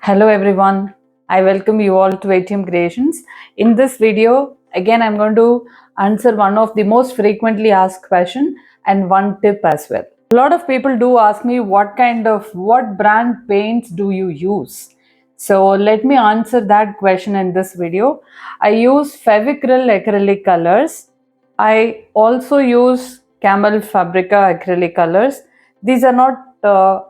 Hello everyone, I welcome you all to ATM Creations. In this video, again I'm going to answer one of the most frequently asked question and one tip as well. A lot of people do ask me what brand paints do you use? So let me answer that question in this video. I use Fevicryl acrylic colors. I also use Camel Fabrica acrylic colors. These are not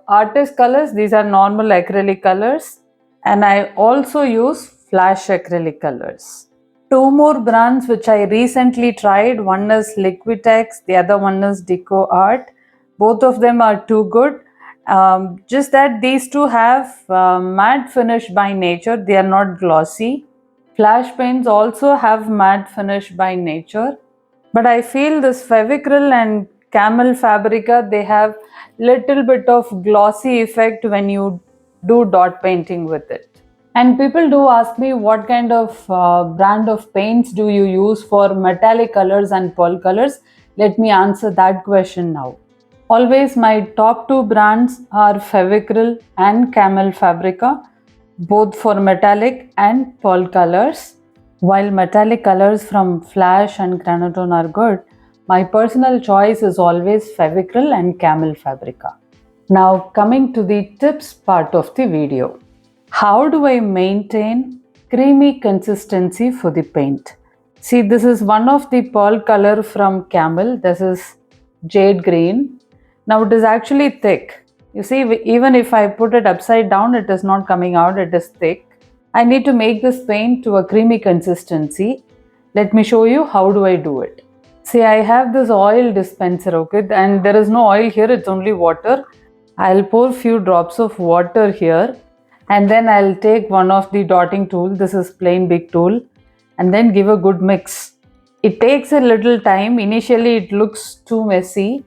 artist colors, these are normal acrylic colors. And I also use flash acrylic colors. Two more brands which I recently tried, one is Liquitex, the other one is Deco Art. Both of them are too good. Just that these two have matte finish by nature, they are not glossy. Flash paints also have matte finish by nature. But I feel this Fevicryl and Camel Fabrica, they have little bit of glossy effect when you do dot painting with it. And people do ask me what kind of brand of paints do you use for metallic colors and pearl colors. Let me answer that question now. Always my top two brands are Fevicryl and Camel Fabrica, both for metallic and pearl colors. While metallic colors from Flash and Granatone are good, my personal choice is always Fevicryl and Camel Fabrica. Now coming to the tips part of the video. How do I maintain creamy consistency for the paint? See, this is one of the pearl color from Camel. This is jade green. Now it is actually thick. You see, even if I put it upside down, it is not coming out, it is thick. I need to make this paint to a creamy consistency. Let me show you how do I do it. See, I have this oil dispenser, okay, and there is no oil here, it's only water. I'll pour few drops of water here and then I'll take one of the dotting tool, this is plain big tool, and then give a good mix. It takes a little time, initially it looks too messy,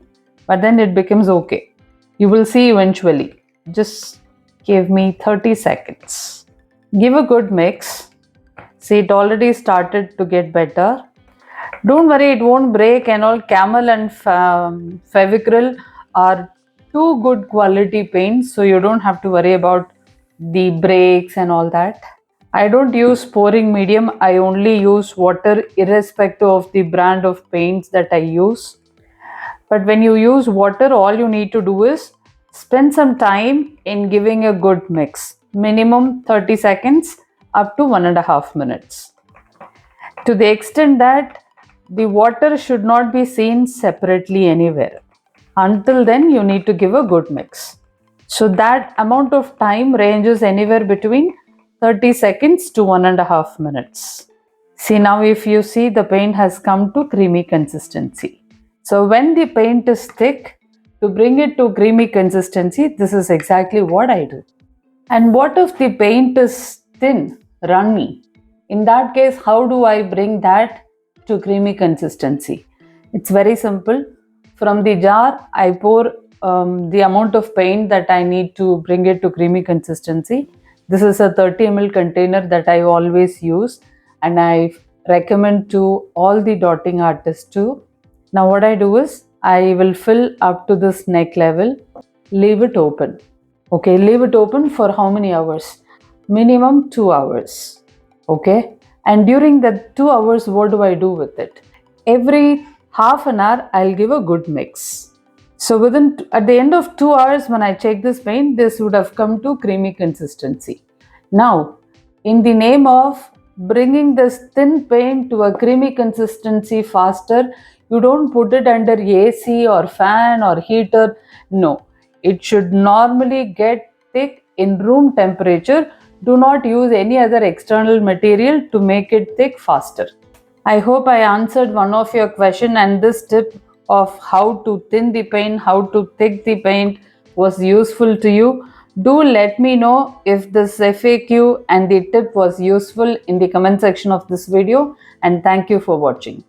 but then it becomes okay. You will see eventually. Just give me 30 seconds. Give a good mix. See, it already started to get better. Don't worry, it won't break and all. Camel and Fevicryl are two good quality paints, so you don't have to worry about the breaks and all that. I don't use pouring medium, I only use water irrespective of the brand of paints that I use. But when you use water, all you need to do is spend some time in giving a good mix. Minimum 30 seconds up to 1.5 minutes. To the extent that the water should not be seen separately anywhere. Until then, you need to give a good mix. So that amount of time ranges anywhere between 30 seconds to 1.5 minutes. See, now if you see, the paint has come to creamy consistency. So when the paint is thick, to bring it to creamy consistency, this is exactly what I do. And what if the paint is thin, runny? In that case, how do I bring that to creamy consistency? It's very simple. From the jar, I pour the amount of paint that I need to bring it to creamy consistency. This is a 30 ml container that I always use and I recommend to all the dotting artists too. Now what I do is, I will fill up to this neck level, leave it open. Okay, leave it open for how many hours? Minimum 2 hours. Okay, and during that 2 hours, what do I do with it? Every half an hour, I'll give a good mix. So at the end of 2 hours, when I check this paint, this would have come to creamy consistency. Now, in the name of bringing this thin paint to a creamy consistency faster, you don't put it under AC or fan or heater. No, it should normally get thick in room temperature. Do not use any other external material to make it thick faster. I hope I answered one of your question, and this tip of how to thin the paint, how to thick the paint was useful to you. Do let me know if this FAQ and the tip was useful in the comment section of this video, and thank you for watching.